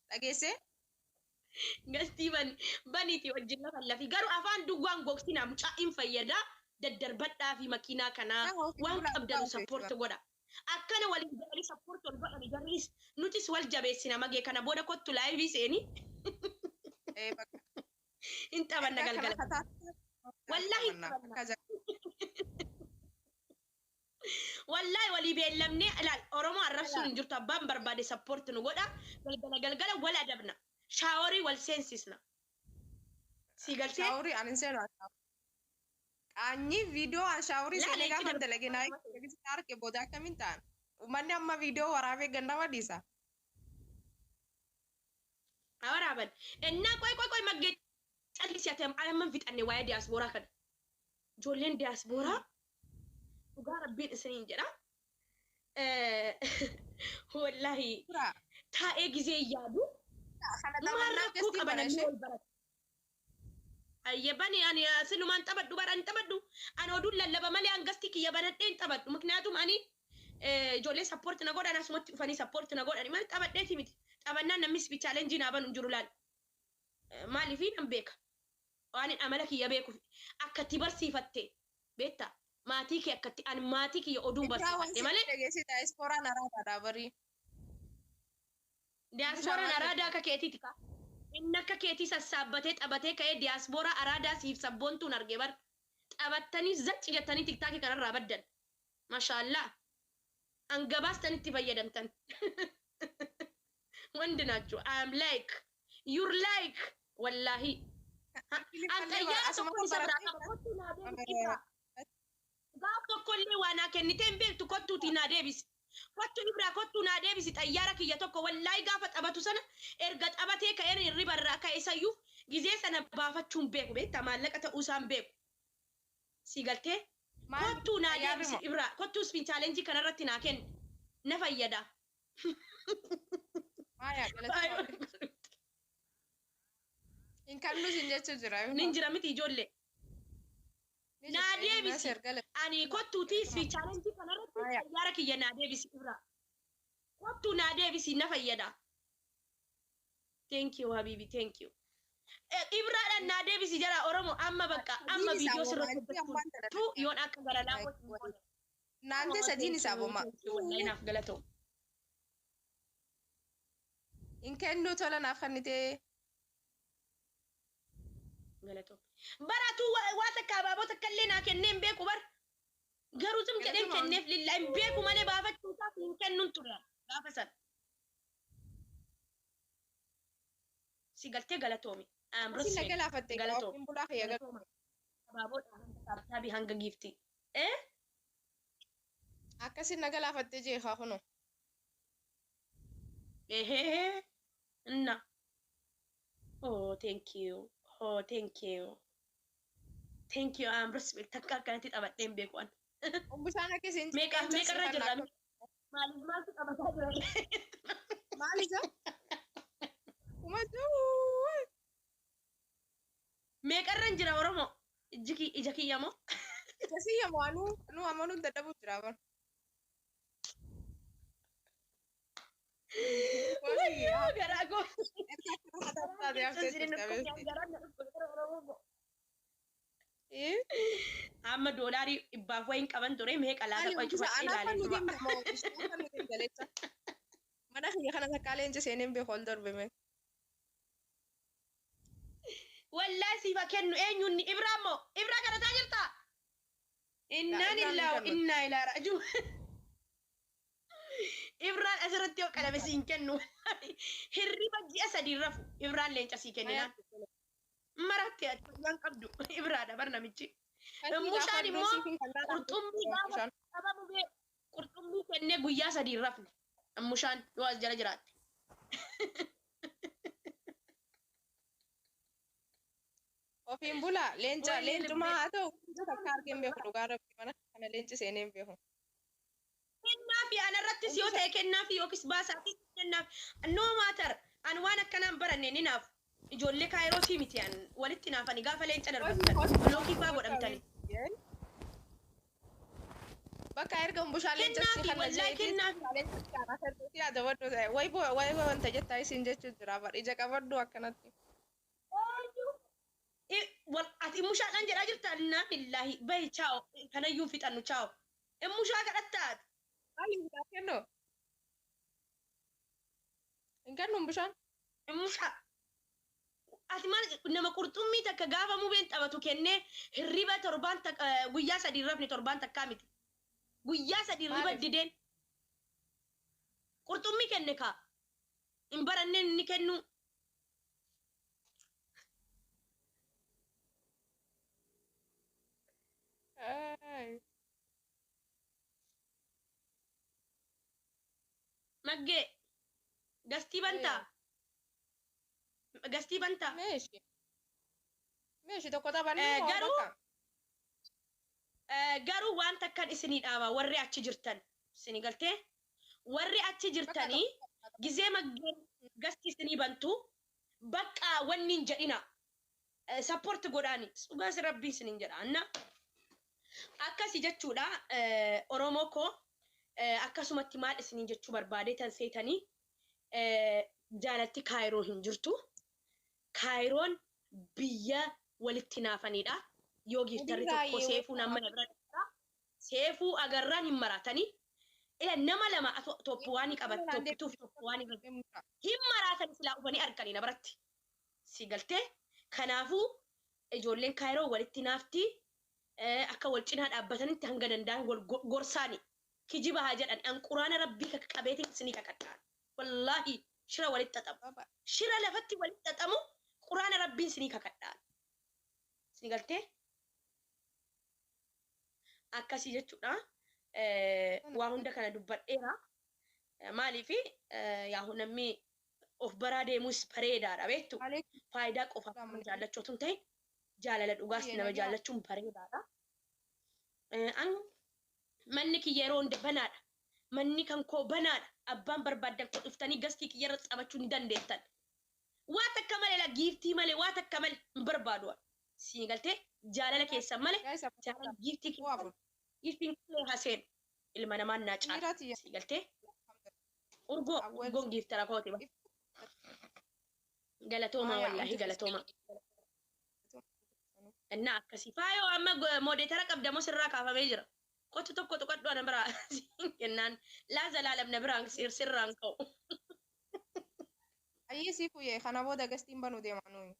dhageesse Gastii baniiti wajjin lafa lafi garuu afaan duwwaan gogsinaa mucaa hin fayyada daddarbadhaa fi makiinaa kanaa waan qabdan support godha akkana waliin jedhanii support wal godhani jarris nutis wal jabeessina magee kana booda kottu live seeni hin taphanna galgala wallahi wallahi walii beellamne ilaal oromoo arrabsuun hin jirtu abbaan barbaade support nu godha galgala wal adabna shaaworii wal seensisna si galtee shaaworii anin seenu qaanyi viidiyoo an shaaworii seenee gaafa dalage naa arge booda akkamiin ta'an uummanni amma viidiyoo waraabee gannama dhiisa waraaban ennaa qoy maggee calisi atem alaman fixanne waa'ee diyaasbooraa kana ijoolleen diyaasbooraa dhugaa rabbiin isiniin jedha wallahi taa'ee gizee yaadu maarrakkoo qabananii wal barata ayyabani ani sinumaan xabadhu bara ani xabadhu ani oduun lallaba malee angasti kiyya banadhee hin xabadhu mikniyaatum ani ijoollee sappoorti na godhan asumatti dhufanii sappoorti na godhani maal xabadheeti miti xabannaan namni ispi chaalenjii naa banu hin jiru laal maaliifii nan beeka waan hin amala kiyya beeku akkatti barsiifatte beetta maatii kee akkatti ani maatii kiyya oduun barsiifatte malee diyaaspooraan araadaadha barii diyaaspooraan araadaa akka keetiiti ka inni akka keetii sassaabbatee xabatee ka'ee diyaasbooraa araadaa siif sabboontuun arge bar xabattanii zacci jettanii tiktaakii kanarraa baddan maashaallah angabaastanitti fayyadamtan wandi nachu I'm like you're like wallahi anqayyaa tokko isarraa qaba kottu naa deebisi gaaf tokkollee waa naa kennitee hin beektu kottuutii naa deebisi kottu ibraa kottu naa deebisi xayyaara kiyya tokko wallahi gaafa xabatu sana erga xabatee ka'een hirribarraa ka'e sayyuu gizee sana baafachuun beeku beekta maallaqa ta'uu isaan beeku si galtee kottu naa deebisi ibraa kottu spin challenge kanarratti naa kenni na fayyada in kannu sin jecha jira nin jira miti ijoollee naa deebisi ani kottuutii spin challenge kanarratti xayyaara kiyya naa deebisi ibraa kottu naa deebisi na fayyada thank you habibi thank you ibraadhaan naa deebisi jara oromo amma bakka amma viidiyoo sirratti yoon akka galalaa naante sadiin isaa boma wallahi naaf galatoo in kennu tola naaf kannitee galatoo baratu waa takka abaaboo takka illee naa kenneen beeku bar garuu tum jedheen kenneef lillaa hin beeku malee baafachuu isaaf hin kennuun ture gaafa san si galtee galatoomi Sin nagalaafatte galatoomi bulaa kiyya galatooma abaaboodhaan hanga giifti akkasin nagalaafatte jeekaa kuno na oh thank you I'm respect takka akkanatti xabadheen beeku an bishaan akkasiin meeqarra jirra maaliif maaltu xabataa jira maalisa kumatu meeqarran jira oromo ija kiyyamoo kasiyyamoo anu amanuun dadhabuu jira bar garaago amma doolaarii dhibbaaf wayin qaban ture meeqa laata qoy cufadhee ilaalee mana kiyya kana takkaalee inji seeneen beeku ol darbame wallahi siifa kennu eenyunni ibraamoo ibraa kadhataa jirta innaan illaahu innaa ilaa rajuu ibraan asirratti yoo qalame siin kennu hirriba ji'a sadii rafu ibraan leenca sii kenninaan maratti waan qabdu ibraadha bar namichi mushaan immoo qurxummii gaafa qabamu bee qurxummii kennee guyyaa sadii rafne mushaan yoo as jala jiraatte ofiin bula leencumaa haa ta'u takka argeen beeku dhugaa rabbi mana kana leenci seeneen beeku kennaafi anarrattis yoo ta'e kennaafi yookiis baasaafi kennaaf no matter an waan akkanaan baranne ni naaf ijoollee kaayirootii miti an walitti naafani gaafa leenca darbatan lookii faa godhamtani Bakka erga bushaaleen Kennaafi, jasii kana wallahi jeetii kennaafi. bushaaleen jasii kana sirriitti yaadawwadhu ta'e way wanta jettaa isin jechuun jira bar ija qabadhu akkanatti. Ati mushaadhaan jedhaa jirta innaa billaahi bahi chaa'o kanayyuu fixannu chaa'o. Mushaa kadhattaati. Maali bishaan kennu? Hin kennuun bishaan? Mushaa. Ati maal nama qurxummii takka gaafa mubeen taphatu kennee hirriba torbaan guyyaa sadii rafni torbaan takkaa miti. Guyyaa sadii hirriba Maaliif? dideen. Qurxummii kenne kaa. Hin baranneen inni kennu. Maggee. Gastii bantaa. Gastii bantaa. Meeshi. Meeshi tokko taphannee moo Garuu bakka? garuu waan takkan isinii dhaaba warri achi jirtan. Isinii galtee? Warri achi jirtanii gizee maggeen gasti isinii bantu bakka wanni hin jedhina. Sappoorti godhaani. Dhugaas rabbii isiniin jedha. Anna akkasi jechuudha. Oromoo koo akkasumatti maal isiniin jechuu barbaadee tan seetanii jaalatti Kaayiroo hin jirtu. Kaayiroon biyya walitti naafanidha. Yoo giiftarri tokko seefuu nama bira seefuu agarraan hin maratanii. Nama lama toppuwaanii qabat toppituuf toppuwaanii hin maratan silaa dhufanii arganii na biratti. Si galtee? Kanaafuu ijoolleen Kaayiroo walitti naafti akka wal cinaa dhaabbatanitti hanga danda'an gorsaani. Kijiba haa jedhan an quraana rabbii kakka qabeetiin isinii kakadhaan. Wallaahi shira walitti xaxamu. Shira lafatti walitti xaxamu quraana rabbiin isinii kakadhaan. Si galtee? Akkasii jechuudha. Waa hunda kana dubbadheera. Maaliifi yaa namni of baraa deemus bareedaadha beektu. Faayidaa qofaaf nama jaallachootu hin ta'in jaalala dhugaas nama jaallachuun bareedaadha. Manni kiyya yeroo hunda banaadha. Manni kan koo banaadha. Abbaan barbaadan koo dhuftanii gastii kiyya irra xabachuu hin dandeettan. Waa takka malee la giiftii malee waa takka malee hin barbaadu. Si galtee jaalala keessan malee jaalala giiftii keessan giiftiin killee haseen ilma namaan naa caala. Si galtee urgoon giiftara kooti ba. Galatooma wallahi galatooma. Innaa akkasii faayoo amma moodeetara qabdamoo sirraa kaafamee jira. Kotu tokko tuqadhu ana biraa kennaan laa zalaalam na biraan sirraan ka'u. Ayyee si kuyee kana booda gastiin banuu deemaa nuyi.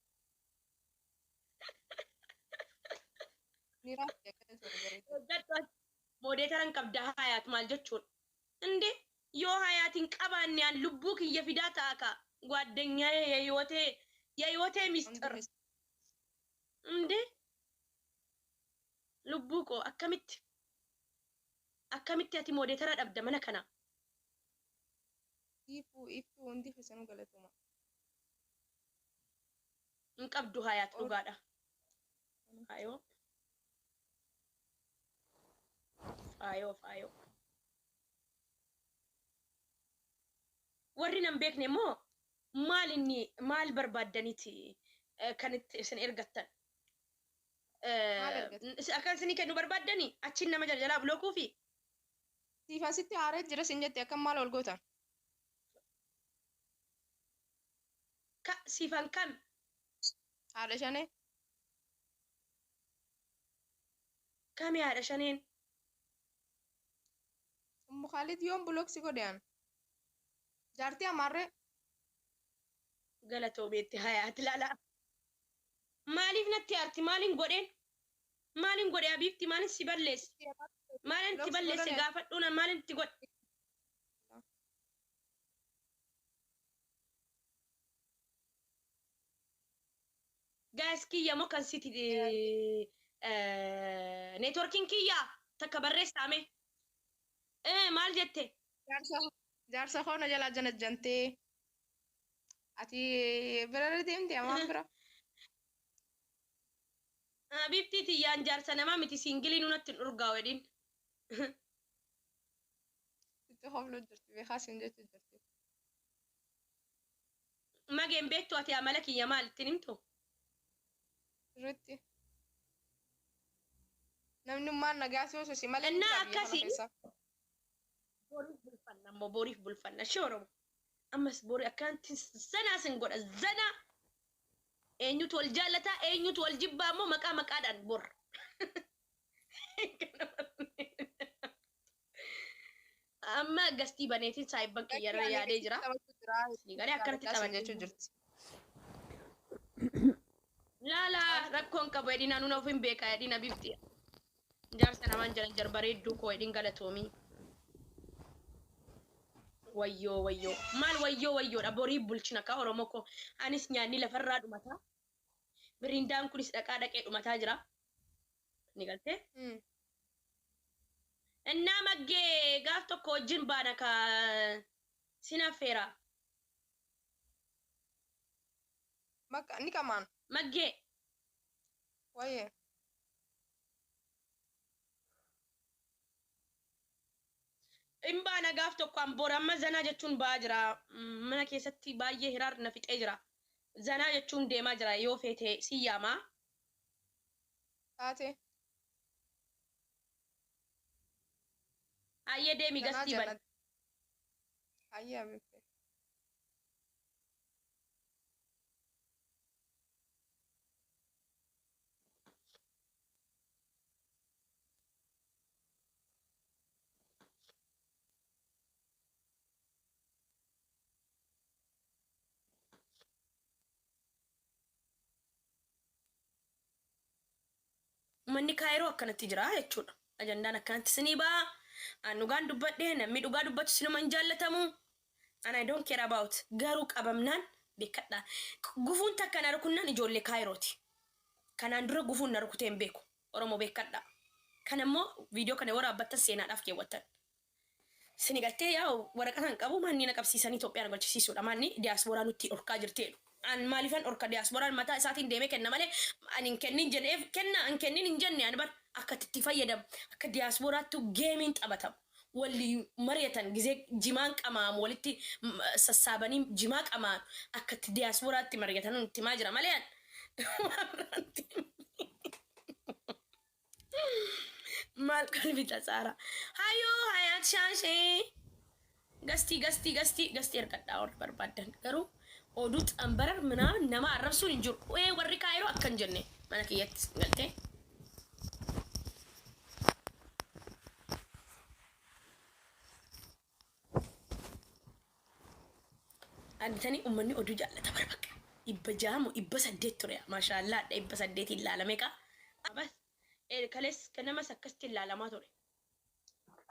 Ni raafte akkana sirrii. Moodeetaran qabda hayaat maal jechuun. Inde yoo hayaatiin qabaanne aan lubbuu kiyya fidaa ta'a ka ጓደኛዬ የህይወቴ ሚስጥር እንዴ lubbuu koo akkamitti ati moodeetara dhabda mana kana. Iftuu hundi keessanuu galatuma. Hin qabdu hayaat dhugaadha. Faayoo. Warri nan beekne immoo maal barbaaddaniiti kan isin ergattan. Akkan isinii kennu barbaaddanii achiin nama jaljalaa bulookuu fi. Siifan sitti haaree jira sin jette akkam maal ol gootan? Siifan kam? Haadha shanee? Kami haadha shaneen? Ummu Khaalid yoom bulooksi godhean? Jaartii amaarree? Galatoo beetti hayaat ilaala. Maaliif natti aarti? Maaliin godheen? Maaliin godhe abiifti? Maaliin si balleesse? Maaliin itti balleesse gaafadhuun maaliin itti godhe? Gaas kiyya moo kan siti neetworkiin kiyya takka barreessaame. Maal jette? Jaarsa koona jalaa janajjantee. Ati bira deemte amaan bira. Bifti tiyyaan jaarsa namaa miti siingilii nunatti hin urgaa wedhin. Itti hoflu jirti beekaa siin jechu jirti. Mageen beektu ati amala kiyya maal ittiin himtu? Irratti. namni maan nagaa si osoo si malee Innaa jira biyya kana akkasii keessa. boriif bulfanna ammoo boriif bulfanna shooromu. Ammas borii akkanatti zanaa sin godha zana. Eenyutu wal jaallataa eenyutu wal jibbaa ammoo maqaa maqaadhaan bor. Amma gastii baneetiin saayibban kiyyarra yaadee jira. Garee akkanatti jechuu taphachuu jirti. Laala rakkoon qaba edina nuna ofin beeka edina bifti. Jaarsa namaan jala jarbareedduu koo edin galatoomii. Wayyoo wayyoo maal wayyoodha borii bulchina ka Oromoo koo anis nyaanni lafarraa dhumataa. Biriindaan kunis dhaqaa dhaqee dhumataa jira. Ni galtee? Innaa maggee gaaf tokko wajjin baana ka sinaffeera. Ni kamaan. Maggee. Wayyee. In baana gaaf tokko amboora amma zanaa jechuun ba'aa jira. Mana keessatti baay'ee hiraar na fixee jira. Zanaa jechuun deemaa jira yoo feete si yaamaa. Taate. Hayyee deemi gastii bane. Hayyee abibbe. Manni kaayiroo akkanatti jira jechuudha. Ajandaan akkanatti sinii ba'a. An dhugaan dubbadhee namni dhugaa dubbatu sinuma hin jaallatamu. And I don't care about. Garuu qabamnaan beekadha. Gufuun takka na rukunnaan ijoollee kaayirooti. Kanaan dura gufuun na rukutee hin beeku. Oromoo beekadha. Kan ammoo viidiyoo kana waraabbattan seenaadhaaf keewwattan. Sini galtee yaa waraqatan qabu manni na qabsiisanii Itoophiyaan galchisiisuudha. Manni diyaasbooraa nutti dhorkaa jirteedha. An maalifan dhorka diyaasbooraan mataa isaatiin deemee kenna malee ani hin kennin jedheef kenna an kennin hin jenne ani bar akka itti fayyadamu akka diyaasbooraatti geemiin taphatamu. Walli mari'atan gizee jimaan qamaamu walitti sassaabanii jimaa qamaanu akka itti diyaasbooraatti mari'atan nutti himaa jira malee maal qalbii tasaara hayoo hayaat shaashee gastii ergadhaa ol barbaadan garuu oduu xambarar minaa nama arrabsuun hin jiru warri kaayiroo akkan jenne mana kiyyatti galtee. Aditanii uummanni oduu jaallata barbaqa. 600 ture maashaallah 800 ilaalame qa. Abas kalees namas akkasitti ilaalamaa ture.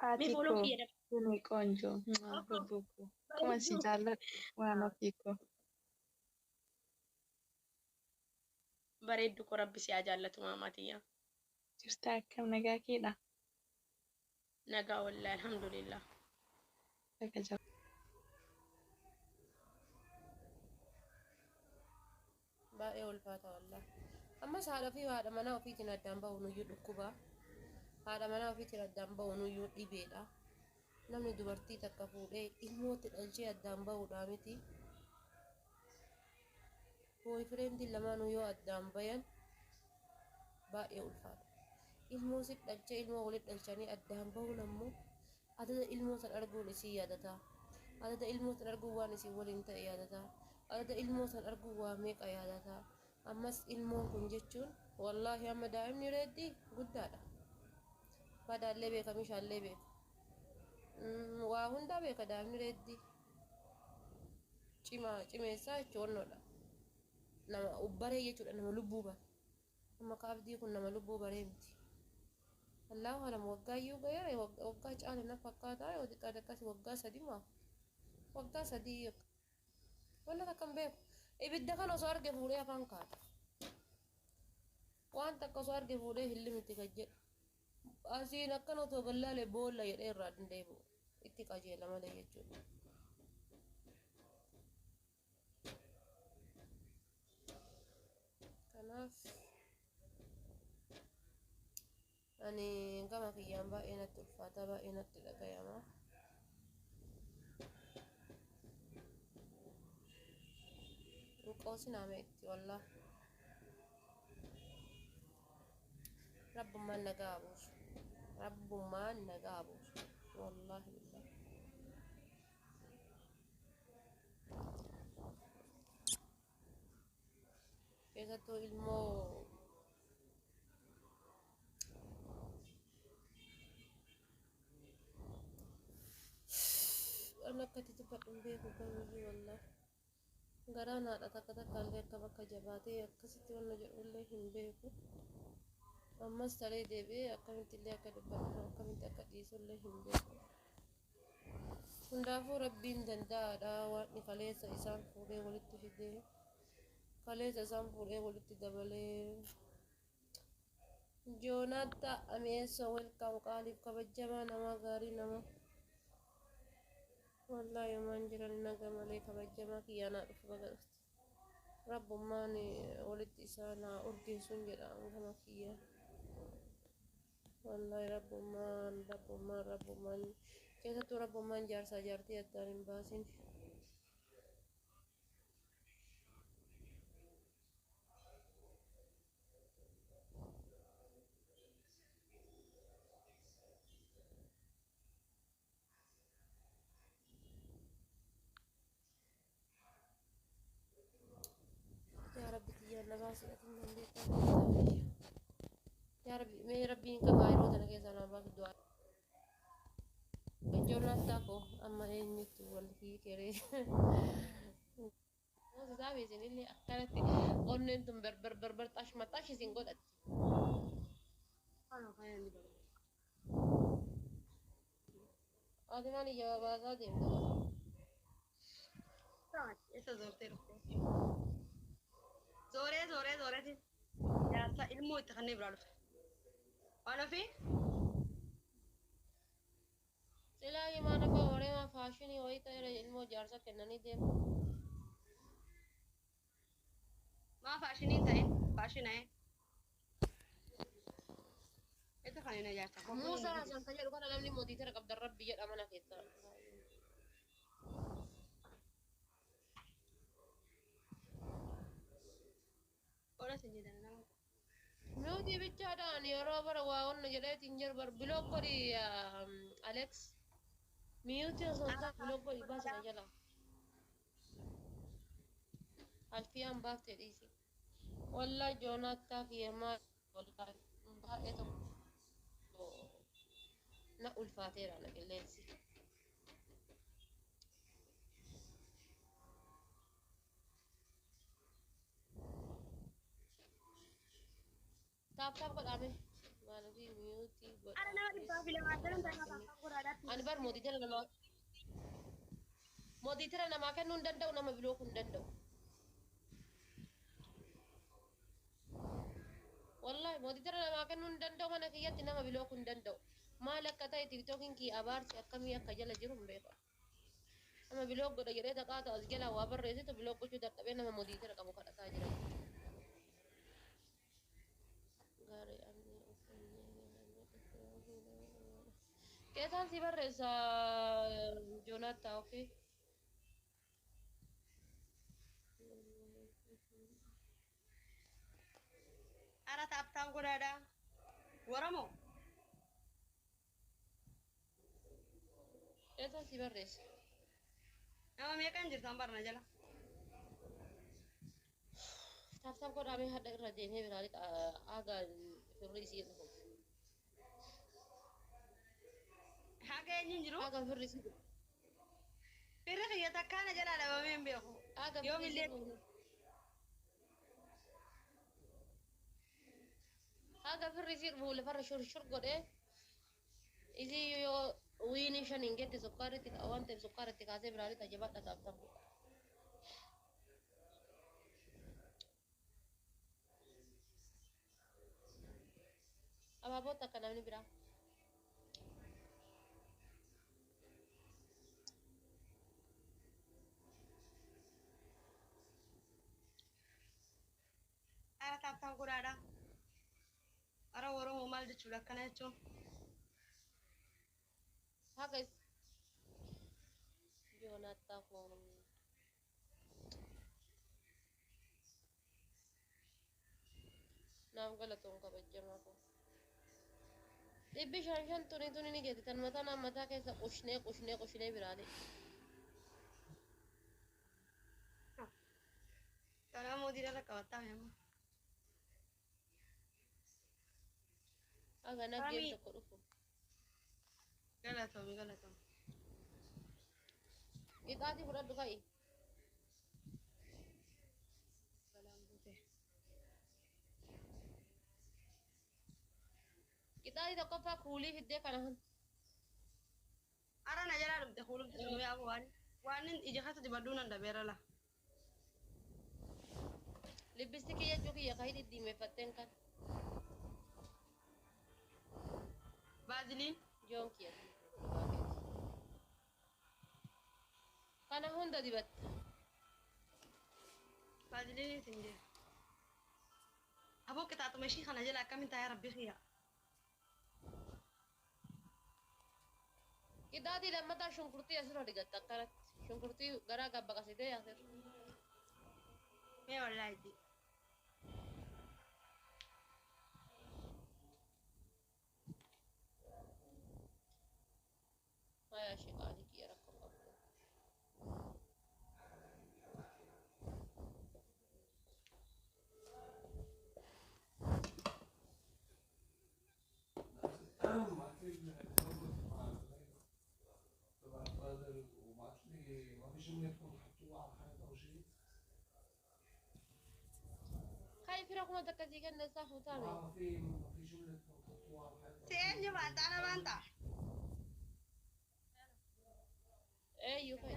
Haati koo kuni qoonjo bubuuko kuma si jaalladhu waan ofii koo. Bareeddu koo rabbi si haa jaallatu maamatiyyaa. Jirta akkam nagaa keedha? Nagaa wallahi alhamdulillah. Bakka jaba. Baay'ee ulfaata wallahi. Ammas haadha fi haadha manaa ofiitiin addaan bahu nuyyuu dhukkuba. Haadha manaa ofiitiin addaan bahu nuyyuu dhibeedha. Namni dubartii takka fuudhee ilmootti dhalchee addaan bahuudhaa miti. Booyfireendiin lamaanuu yoo addaan bayan baay'ee ulfaata. Ilmoo si dhalchee ilmoo walitti dhalchanii addaan bahuun ammoo adada ilmoo san arguun isii yaadata. Adada ilmoo san arguun waan isii waliin ta'e yaadata. Adada ilmoo san arguun waa meeqa yaadata. Ammas ilmoon kun jechuun wallaahi amma daa'imni reeddii guddaadha. Badaallee beeka meeshaallee beeka. Waa hundaa beeka daa'imni reeddii. Cimeessaa jechuudha. Nama ubbaree jechuudha nama lubbuu bare. Amma kaabdii kun nama lubbuu baree miti. Allahu alam waggaa iyyuu ga'eera waggaa caale na fakkaataa yoo xiqqaate akkasii waggaa 3 maa waggaa 3 wanta takka hin beeku. Ibidda kan osoo arge fuudhee afaan kaata. Waan takka osoo arge fuudhee hillimiti kan jedhu. Asiin akkan otoo gallaalee boolla jedhee irraa dandeebi'u itti qajeela malee jechuudha. Kanaaf ani gama kiyyaan baay'ee natti ulfaata baay'ee natti dhagayama. Qoosi nama itti wallah. رب ما نقابوش رب ما نقابوش والله بالله keessattuu ilmoo an akkatti tuffadhu hin beeku kamiyyuu wallah garaan haadha takka takkaallee akka bakka jabaatee akkasitti wanna jedhullee hin beeku ammas talee deebi'ee akkamittillee akka dubbadhu akkamitti akka dhiisullee hin beeku hundaafuu rabbiin danda'aadha waan kaleessa isaan fuudhee walitti fidee kaleessa isaan fuudhee walitti dabalee joonatta ameessa welkaam qaaliif kabajamaa nama gaarii nama والله يومان جرى نجا ملي كبجما كيانا رفقت رب مان ولد إسانا أرجي سنجر أنغما كيا والله رب مان كيسا تو رب مان جار سجارتي الدارين باسين يا رب تجينا باسي أتمنى لك يا ربي مي ربي إنك غيرو تنكي سانا باك الدعاء جونا تاكو أما إني تقول في كري ناس زابي زين اللي أختارت قلنا أنتم بربر تاش ما تاش زين قلت أنا خيالي بقى هذا ماني جواب هذا طبعا إيش زورتي رفتي زوري دي يا سا المو تخني برالو أنا في سلاي ما نفع وري ما فاشني وي ترى المو جارسة كنني ديم ما فاشنين تاين فاشين هاي إنت خلينا جالسة موسى عشان تجي لقنا نمني مودي ترى قبل الرب بيجي أمانة كده ولا سجيد أنا مودي بيجادان يا روبر واون نجلي تنجر بر بلوك بري أليكس ميوتي أصلا بلوك بري بس نجلا ألفيان باف تريسي والله جوناتا في ما والله بقيتو نقول فاتيرة أنا بالليل تاب قد أعمل ما نبي ميوتي أنا نادي بافي لما أتكلم تاني بافي قرادات أنا بار مودي ترى أنا ما كان ندندو نما بلوك ندندو والله مودي ترى أنا ما كان ندندو أنا كيات نما بلوك ندندو ما لك تاي تيك توكين كي أبارس أكمي أكجلا جرم بيتا أما بلوك قد جريت قاعد أزجلا وابر رئيسي تبلوك كشو درتبين نما مودي ترى كم كذا تاجر غاري أني كيسان سيبر رئيسا جوناتا أوكي أنا تاب قرادا ورمو كيسان سيبر رئيس أما ميكان جرتان برنا جلا تاب قد أمي هذا الرجال هي برالي آغا في الرئيسية لهم حاجة ينجرو آغا في الرئيسية في رخية تكانا جلا لما مين بيخو آغا في يوم الرئيسية الليل آغا في الرئيسية بقول فرق شور قد إيه إذا يو ويني شانين جت سكاري تك أوان تب سكاري تك هذا برالي تجيبات تاب أبا بوتا كنا من برا أنا تاب قرادا أرا ورمو مال دي شولا كنا يشون هاكس جوناتا فون نام غلطون كبجما Dhibbi shan tuni ni geeti tan mataa keessa qushnee biraadhe. Kana mootii irra qabataa meeqa? Aga naggeen tokko dhufu. Galatoomii. Qixaatii fudhadhu ka'i. Balaan buutee. Qixaatii tokkoffaa kuulii fiddee kana hun. Ara na jalaa dhumte kuulumti sun yaa waan ija keessa dibaduu nan dabeera la. Libbistikii jechuu kiyya kahii dhidhiimeeffatteen kan. Baaziliin. Joon kiyya. Kana hunda dibatta. Baaziliin isin jee. Aboo qixaaxuma ishii kana jala akkamiin taa'ee rabbi kiyya. Qixaatii lammataa shunkurtii asirra digatta akkanatti. Shunkurtii garaa gabbaqasitee yaasir. Mee wallaahi. Haya shiqaalii kiyya rakkoo qabdu. Kai fira kuma takkasii kenna isaa fuutaame. Si eenyu baanta ana baanta? Eenyu kai.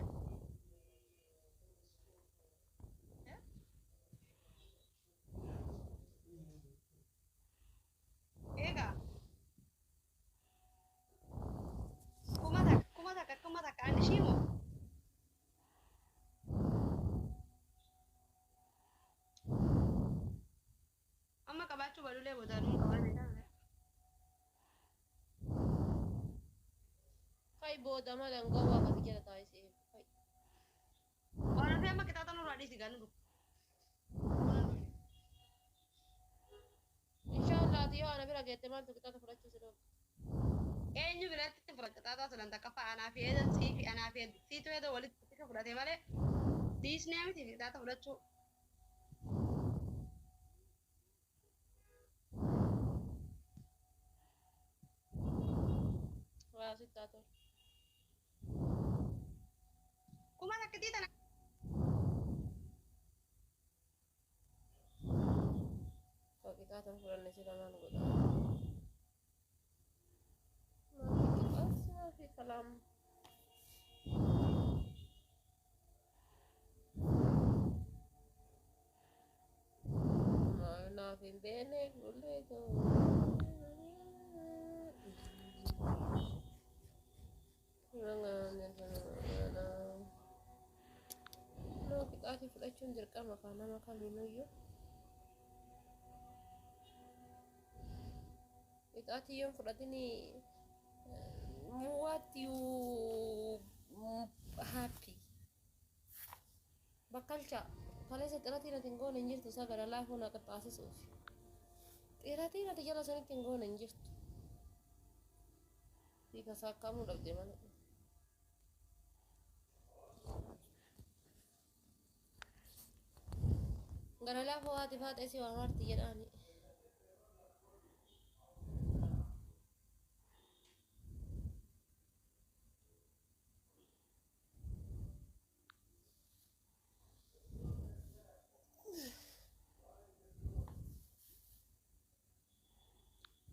Eega. Kuma takka ani shiimo. Amma qabaachuu balulee boodaanuun qabaate. Kai booda malan gowwaa akkasii jala taa'isee. Kai. Waan ta'eef amma qixaaxa nurraa dhiisi gaanu. Inshallah ati yoo ana bira geette maaltu qixaata fudhachuu si dhooftu. Eenyu biratti fudhata qixaaxaa tulan takka fa'a anaa fi eedan sii fi anaa fi siitu eeda walitti fudhate malee dhiisnee miti qixaaxa fudhachuu. Waa sitti haa ta'u. Kuma takka tiitana. Qixaata fudhanne si lamaan godha. Maafi kalaam. Naaf hin beekne lullee ta'u. Qixaatii fudhachuun dirqama kan nama kamiinuyyuu. Qixaatii yoon fudhatini what you happy. Bakkalcha kaleessa xiratiin ati hin goone hin jirtu isa gara laafuu na qaxxaasisuuf. Xiratiin ati jala sanitti hin goone hin jirtu. Hiika saakkamuu dhabde malee. Gara laafuu haati faatee si waamarti jedhaani.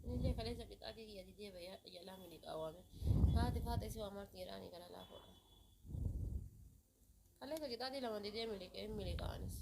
Nillee kaleessa qixaatii kiyya didee jalaa mili qaawwame. Haati faatee si waamarti jedhaani gara laafuudha. Kaleessa qixaatii lama didee miliqee miliqaanis.